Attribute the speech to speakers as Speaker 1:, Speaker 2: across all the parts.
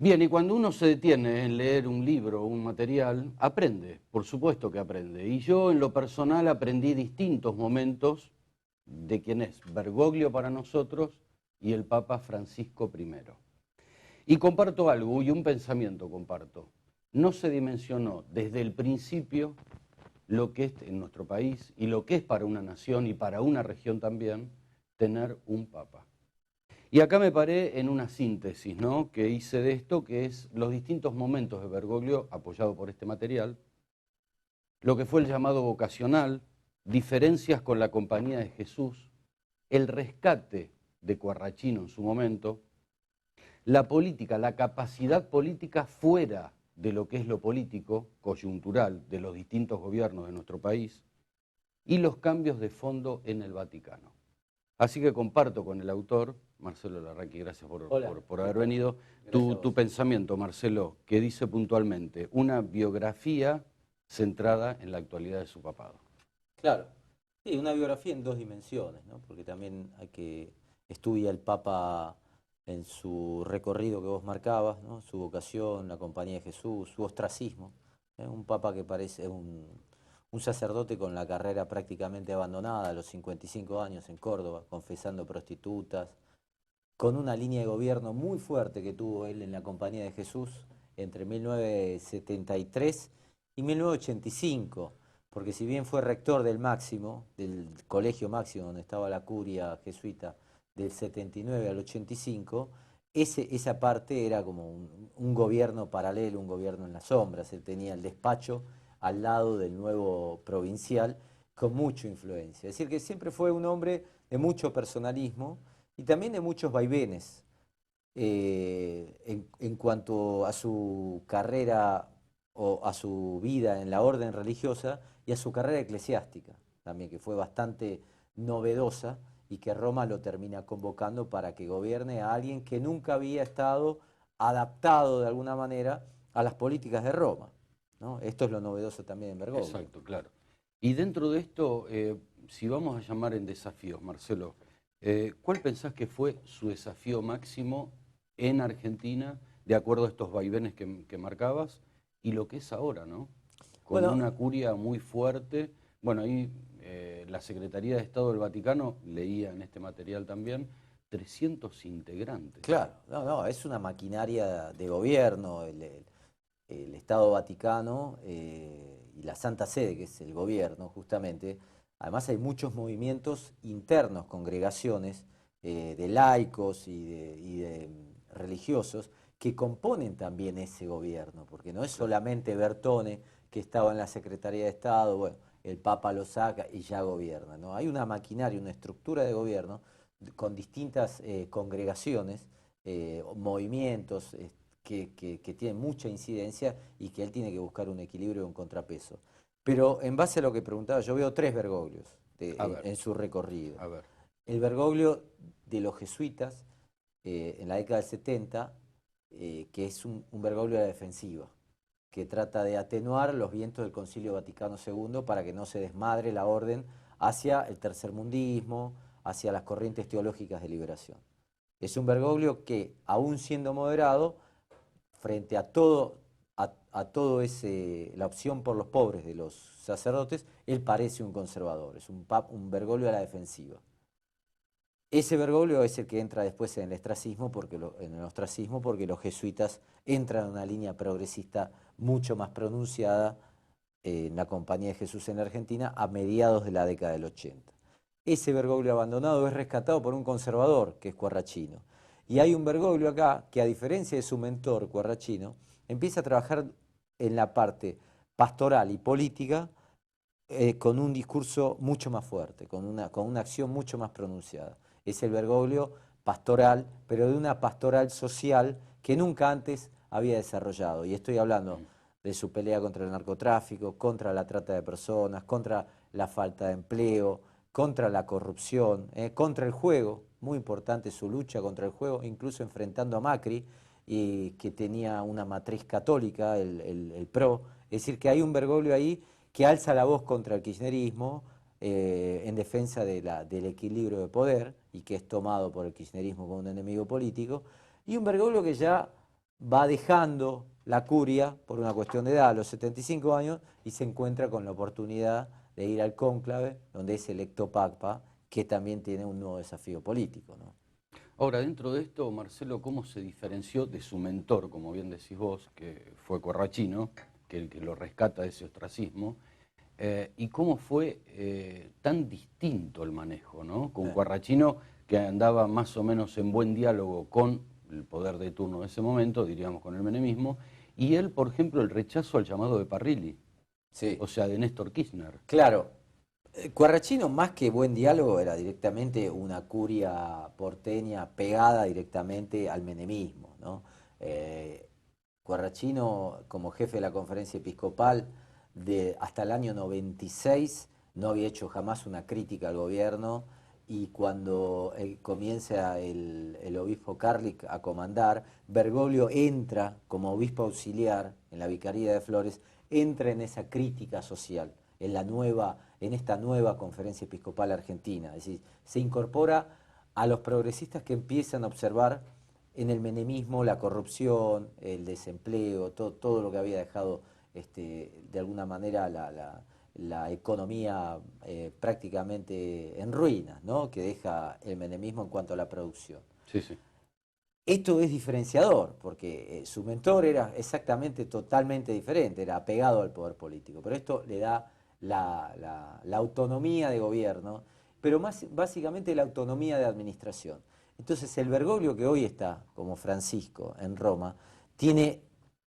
Speaker 1: Bien, y cuando uno se detiene en leer un libro o un material, aprende, por supuesto que aprende. Y yo en lo personal aprendí distintos momentos de quién es Bergoglio para nosotros y el Papa Francisco I. Y comparto algo, y un pensamiento comparto. No se dimensionó desde el principio lo que es en nuestro país y lo que es para una nación y para una región también tener un Papa. Y acá me paré en una síntesis, ¿no?, que hice de esto, que es los distintos momentos de Bergoglio, apoyado por este material, lo que fue el llamado vocacional, diferencias con la Compañía de Jesús, el rescate de Quarrachino en su momento, la política, la capacidad política fuera de lo que es lo político, coyuntural, de los distintos gobiernos de nuestro país, y los cambios de fondo en el Vaticano. Así que comparto con el autor, Marcelo Larraqui, gracias
Speaker 2: Hola,
Speaker 1: por
Speaker 2: ¿qué
Speaker 1: haber
Speaker 2: tal?
Speaker 1: venido,
Speaker 2: Gracias a
Speaker 1: tu
Speaker 2: vos.
Speaker 1: pensamiento, Marcelo, que dice puntualmente, una biografía centrada en la actualidad de su papado.
Speaker 2: Claro, sí, una biografía en dos dimensiones, ¿no? Porque también hay que estudia el Papa en su recorrido que vos marcabas, ¿no? Su vocación, la compañía de Jesús, su ostracismo. Un Papa que parece un sacerdote con la carrera prácticamente abandonada a los 55 años en Córdoba, confesando prostitutas, con una línea de gobierno muy fuerte que tuvo él en la compañía de Jesús entre 1973 y 1985, porque si bien fue rector del Máximo, del Colegio Máximo, donde estaba la curia jesuita, del 79 al 85, esa parte era como un gobierno paralelo, un gobierno en las sombras. Él tenía el despacho al lado del nuevo provincial con mucha influencia. Es decir, que siempre fue un hombre de mucho personalismo y también de muchos vaivenes en cuanto a su carrera o a su vida en la orden religiosa y a su carrera eclesiástica, también que fue bastante novedosa y que Roma lo termina convocando para que gobierne a alguien que nunca había estado adaptado de alguna manera a las políticas de Roma, ¿no? Esto es lo novedoso también en Bergoglio.
Speaker 1: Exacto, claro. Y dentro de esto, si vamos a llamar en desafíos, Marcelo, ¿cuál pensás que fue su desafío máximo en Argentina, de acuerdo a estos vaivenes que marcabas, y lo que es ahora, ¿no? Con
Speaker 2: Bueno,
Speaker 1: una curia muy fuerte. Bueno, ahí la Secretaría de Estado del Vaticano, leía en este material también, 300 integrantes.
Speaker 2: claro, no, es una maquinaria de gobierno, el Estado Vaticano y la Santa Sede, que es el gobierno justamente. Además hay muchos movimientos internos, congregaciones de laicos y de religiosos que componen también ese gobierno, porque no es
Speaker 1: Claro.
Speaker 2: solamente Bertone que estaba en la Secretaría de Estado, bueno, el Papa lo saca y ya gobierna, ¿no? Hay una maquinaria, una estructura de gobierno con distintas congregaciones, movimientos, que tienen mucha incidencia y que él tiene que buscar un equilibrio y un contrapeso. Pero en base a lo que preguntaba, yo veo tres Bergoglios
Speaker 1: A ver,
Speaker 2: en su recorrido.
Speaker 1: a ver.
Speaker 2: El Bergoglio de los jesuitas en la década del 70, que es un Bergoglio a la defensiva, que trata de atenuar los vientos del Concilio Vaticano II para que no se desmadre la orden hacia el tercermundismo, hacia las corrientes teológicas de liberación. Es un Bergoglio que, aún siendo moderado, frente a todo la opción por los pobres de los sacerdotes, él parece un conservador, es un Bergoglio a la defensiva. Ese Bergoglio es el que entra después en el ostracismo porque los jesuitas entran en una línea progresista mucho más pronunciada en la Compañía de Jesús en la Argentina a mediados de la década del 80. Ese Bergoglio abandonado es rescatado por un conservador, que es Quarrachino. Y hay un Bergoglio acá que, a diferencia de su mentor, Quarrachino, empieza a trabajar en la parte pastoral y política con un discurso mucho más fuerte, con una acción mucho más pronunciada. Es el Bergoglio pastoral, pero de una pastoral social que nunca antes había desarrollado. Y estoy hablando de su pelea contra el narcotráfico, contra la trata de personas, contra la falta de empleo, contra la corrupción, contra el juego, muy importante su lucha contra el juego, incluso enfrentando a Macri, y que tenía una matriz católica, el PRO. Es decir, que hay un Bergoglio ahí que alza la voz contra el kirchnerismo en defensa del equilibrio de poder y que es tomado por el kirchnerismo como un enemigo político, y un Bergoglio que ya va dejando la curia por una cuestión de edad a los 75 años y se encuentra con la oportunidad de ir al cónclave, donde es electo Papa, que también tiene un nuevo desafío político, ¿no?
Speaker 1: Ahora, dentro de esto, Marcelo, ¿cómo se diferenció de su mentor, como bien decís vos, que fue Corrachino, que el que lo rescata de ese ostracismo? ¿Y cómo fue tan distinto el manejo, ¿no? Con Corrachino, que andaba más o menos en buen diálogo con el poder de turno de ese momento, diríamos con el menemismo, y él, por ejemplo, el rechazo al llamado de Parrilli,
Speaker 2: Sí.
Speaker 1: o sea, de Néstor Kirchner.
Speaker 2: Claro, Corrachino más que buen diálogo era directamente una curia porteña pegada directamente al menemismo, ¿no? Corrachino, como jefe de la conferencia episcopal, hasta el año 96 no había hecho jamás una crítica al gobierno, y cuando comienza el obispo Carlick a comandar, Bergoglio entra como obispo auxiliar en la Vicaría de Flores, entra en esa crítica social, en esta nueva conferencia episcopal argentina. Es decir, se incorpora a los progresistas que empiezan a observar en el menemismo la corrupción, el desempleo, todo lo que había dejado de alguna manera la economía prácticamente en ruinas, ¿no? Que deja el menemismo en cuanto a la producción.
Speaker 1: Sí, sí.
Speaker 2: Esto es diferenciador, porque su mentor era exactamente, totalmente diferente, era apegado al poder político, pero esto le da la autonomía de gobierno, pero básicamente la autonomía de administración. Entonces el Bergoglio que hoy está, como Francisco, en Roma,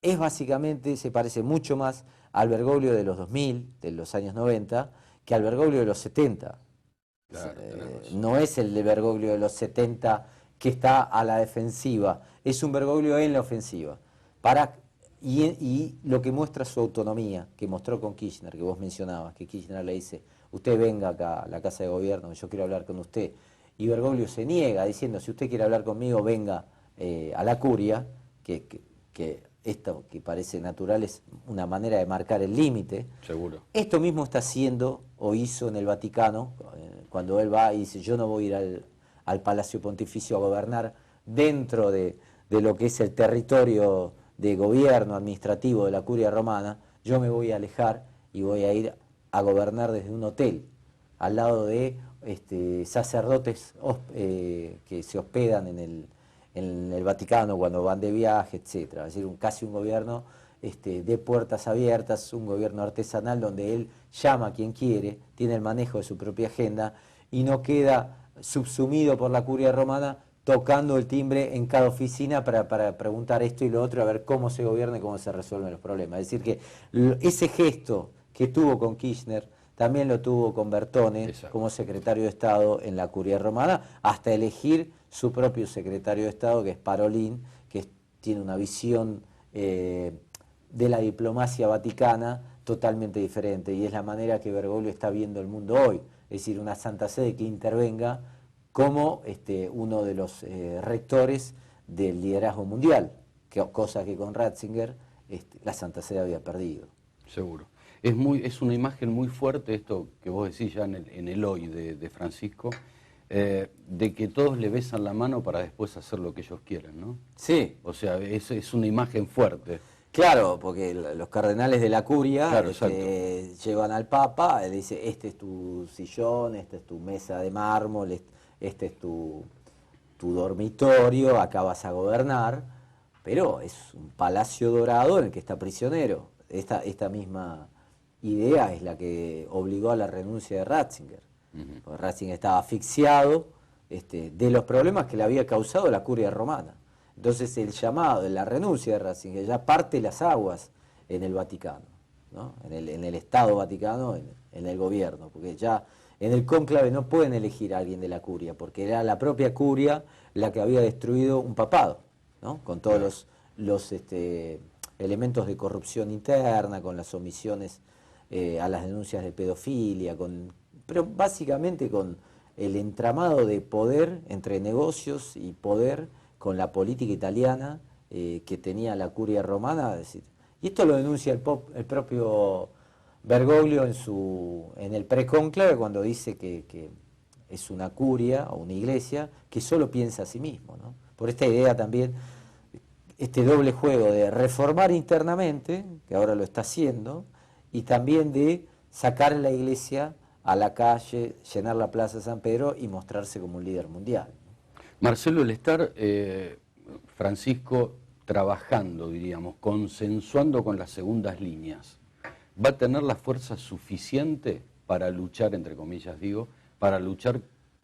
Speaker 2: es básicamente, se parece mucho más al Bergoglio de los 2000, de los años 90, que al Bergoglio de los 70.
Speaker 1: Claro,
Speaker 2: No es el de Bergoglio de los 70 que está a la defensiva, es un Bergoglio en la ofensiva. Y lo que muestra su autonomía, que mostró con Kirchner, que vos mencionabas, que Kirchner le dice, usted venga acá a la Casa de Gobierno, yo quiero hablar con usted. Y Bergoglio se niega, diciendo, si usted quiere hablar conmigo, venga a la curia, que esto que parece natural es una manera de marcar el límite.
Speaker 1: seguro.
Speaker 2: Esto mismo está haciendo o hizo en el Vaticano, cuando él va y dice, yo no voy a ir al Palacio Pontificio a gobernar dentro de lo que es el territorio de gobierno administrativo de la Curia Romana, yo me voy a alejar y voy a ir a gobernar desde un hotel, al lado de sacerdotes que se hospedan en el Vaticano cuando van de viaje, etcétera. Es decir, casi un gobierno de puertas abiertas, un gobierno artesanal donde él llama a quien quiere, tiene el manejo de su propia agenda y no queda subsumido por la Curia Romana tocando el timbre en cada oficina para preguntar esto y lo otro, a ver cómo se gobierna y cómo se resuelven los problemas. Es decir, que ese gesto que tuvo con Kirchner también lo tuvo con Bertone. Exacto. Como secretario de Estado en la Curia Romana, hasta elegir su propio secretario de Estado, que es Parolin, que tiene una visión de la diplomacia vaticana totalmente diferente, y es la manera que Bergoglio está viendo el mundo hoy, es decir, una Santa Sede que intervenga como uno de los rectores del liderazgo mundial, cosa que con Ratzinger la Santa Sede había perdido.
Speaker 1: Seguro. Es una imagen muy fuerte esto que vos decís ya en el hoy de Francisco, de que todos le besan la mano para después hacer lo que ellos quieren, ¿no?
Speaker 2: Sí.
Speaker 1: O sea, es una imagen fuerte.
Speaker 2: Claro, porque los cardenales de la curia,
Speaker 1: claro,
Speaker 2: llevan al Papa, le dice, este es tu sillón, esta es tu mesa de mármol, este es tu dormitorio, acá vas a gobernar, pero es un palacio dorado en el que está prisionero. Esta misma idea es la que obligó a la renuncia de Ratzinger. Porque Ratzinger estaba asfixiado de los problemas que le había causado la curia romana. Entonces el llamado, la renuncia de Ratzinger ya parte las aguas en el Vaticano, ¿no? en el Estado Vaticano, en el gobierno, porque ya en el cónclave no pueden elegir a alguien de la curia, porque era la propia curia la que había destruido un papado, ¿no? Con todos los elementos de corrupción interna, con las omisiones a las denuncias de pedofilia, pero básicamente con el entramado de poder entre negocios y poder con la política italiana que tenía la curia romana. Es decir, y esto lo denuncia el propio Bergoglio en el precónclave, cuando dice que es una curia o una iglesia que solo piensa a sí mismo, ¿no? Por esta idea también, este doble juego de reformar internamente, que ahora lo está haciendo, y también de sacar a la iglesia a la calle, llenar la Plaza San Pedro y mostrarse como un líder mundial.
Speaker 1: Marcelo, el estar, Francisco, trabajando, diríamos, consensuando con las segundas líneas, ¿va a tener la fuerza suficiente para luchar, entre comillas digo, para luchar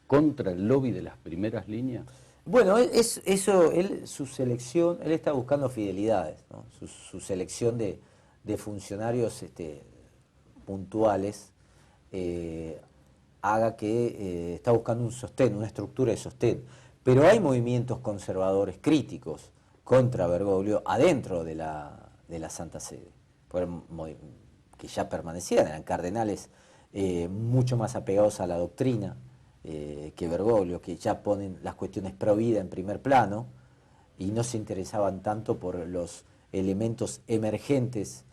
Speaker 1: contra el lobby de las primeras líneas?
Speaker 2: Bueno, su selección, él está buscando fidelidades, ¿no? Su selección de funcionarios puntuales haga que está buscando un sostén, una estructura de sostén. Pero hay movimientos conservadores críticos contra Bergoglio adentro de la Santa Sede, que ya permanecían, eran cardenales mucho más apegados a la doctrina que Bergoglio, que ya ponen las cuestiones pro vida en primer plano y no se interesaban tanto por los elementos emergentes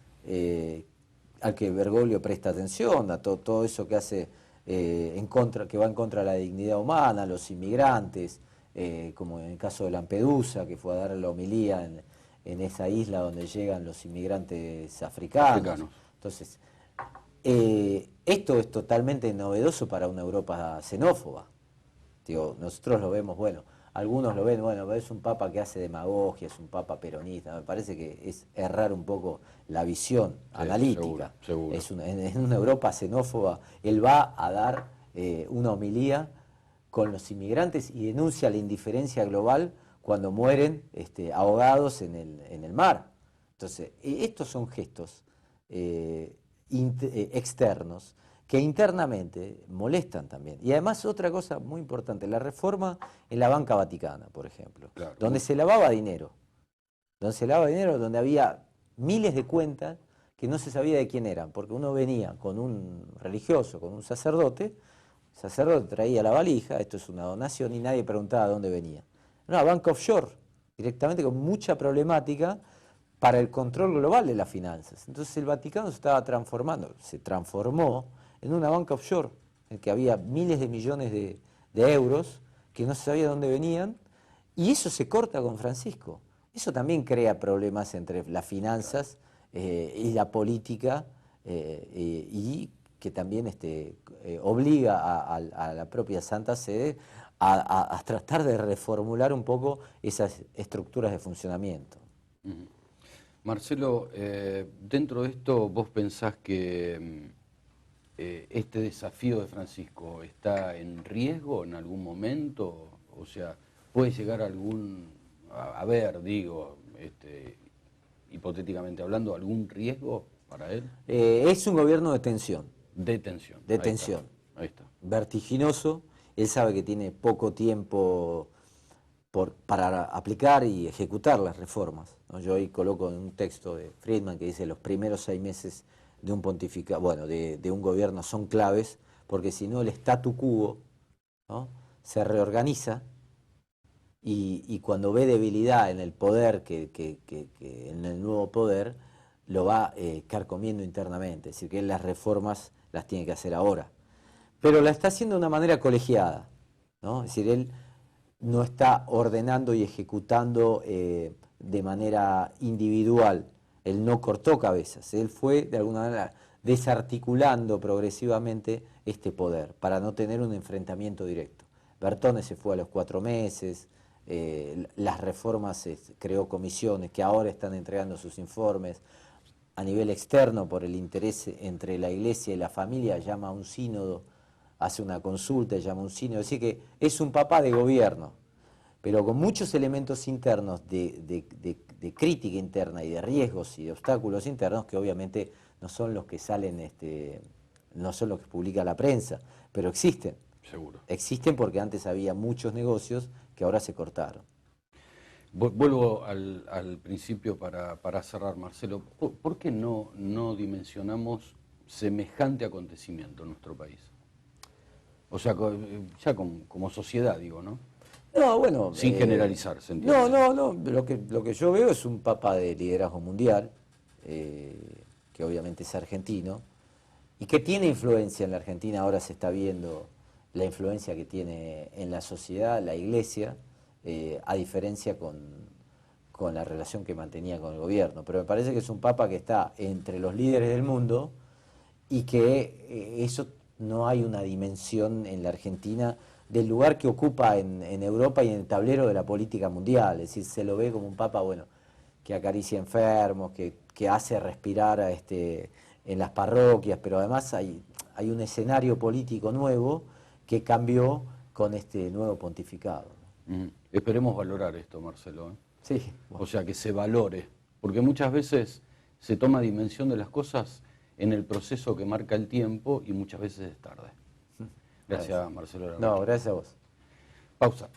Speaker 2: al que Bergoglio presta atención, a todo eso que hace que va en contra de la dignidad humana, los inmigrantes, como en el caso de Lampedusa, que fue a dar la homilía en esa isla donde llegan los inmigrantes africanos. Entonces, esto es totalmente novedoso para una Europa xenófoba. Digo, nosotros lo vemos, bueno, algunos lo ven, bueno, es un papa que hace demagogia, es un papa peronista. Me parece que es errar un poco la visión analítica.
Speaker 1: Seguro.
Speaker 2: En una Europa xenófoba, él va a dar una homilía con los inmigrantes y denuncia la indiferencia global cuando mueren ahogados en el mar. Entonces, estos son gestos externos que internamente molestan también. Y además otra cosa muy importante, la reforma en la banca vaticana, por ejemplo,
Speaker 1: claro,
Speaker 2: donde se lavaba dinero, donde había miles de cuentas que no se sabía de quién eran, porque uno venía con un religioso, con un sacerdote, el sacerdote traía la valija, esto es una donación, y nadie preguntaba de dónde venía. Una banca offshore, directamente con mucha problemática para el control global de las finanzas. Entonces el Vaticano se transformó en una banca offshore, en que había miles de millones de euros que no se sabía de dónde venían, y eso se corta con Francisco. Eso también crea problemas entre las finanzas y la política, y que también obliga a la propia Santa Sede a tratar de reformular un poco esas estructuras de funcionamiento.
Speaker 1: Marcelo, dentro de esto, ¿vos pensás que este desafío de Francisco está en riesgo en algún momento? O sea, ¿puede llegar a haber, digo, hipotéticamente hablando, algún riesgo para él?
Speaker 2: Es un gobierno de tensión.
Speaker 1: De tensión.
Speaker 2: De tensión.
Speaker 1: Ahí está.
Speaker 2: Vertiginoso. Él sabe que tiene poco tiempo para aplicar y ejecutar las reformas, ¿no? Yo ahí coloco en un texto de Friedman que dice los primeros 6 meses de un pontificado, bueno, de un gobierno son claves, porque si no el statu quo, ¿no?, se reorganiza y cuando ve debilidad en el poder, en el nuevo poder, lo va carcomiendo internamente. Es decir, que él las reformas las tiene que hacer ahora. Pero la está haciendo de una manera colegiada, ¿no? Es decir, él no está ordenando y ejecutando de manera individual. Él no cortó cabezas, él fue de alguna manera desarticulando progresivamente este poder para no tener un enfrentamiento directo. Bertone se fue a los 4 meses, las reformas, creó comisiones que ahora están entregando sus informes. A nivel externo, por el interés entre la iglesia y la familia, llama a un sínodo, hace una consulta, llama a un sínodo. Es decir, que es un papá de gobierno, pero con muchos elementos internos de crítica interna y de riesgos y de obstáculos internos que obviamente no son los que salen, no son los que publica la prensa, pero existen.
Speaker 1: Seguro.
Speaker 2: Existen porque antes había muchos negocios que ahora se cortaron.
Speaker 1: Vuelvo al principio para cerrar, Marcelo. ¿Por qué no dimensionamos semejante acontecimiento en nuestro país? O sea, ya como sociedad, digo, ¿no?
Speaker 2: No, bueno.
Speaker 1: Sin generalizar, ¿se entiende?
Speaker 2: No. Lo que yo veo es un papa de liderazgo mundial, que obviamente es argentino, y que tiene influencia en la Argentina. Ahora se está viendo la influencia que tiene en la sociedad, la iglesia, a diferencia con con la relación que mantenía con el gobierno. Pero me parece que es un papa que está entre los líderes del mundo y que eso no hay una dimensión en la Argentina del lugar que ocupa en Europa y en el tablero de la política mundial. Es decir, se lo ve como un papa, bueno, que acaricia enfermos, que hace respirar en las parroquias, pero además hay un escenario político nuevo que cambió con este nuevo pontificado.
Speaker 1: Esperemos valorar esto, Marcelo.
Speaker 2: Sí.
Speaker 1: O sea, que se valore, porque muchas veces se toma dimensión de las cosas en el proceso que marca el tiempo y muchas veces es tarde. Gracias, Marcelo.
Speaker 2: No, gracias a vos.
Speaker 1: Pausa.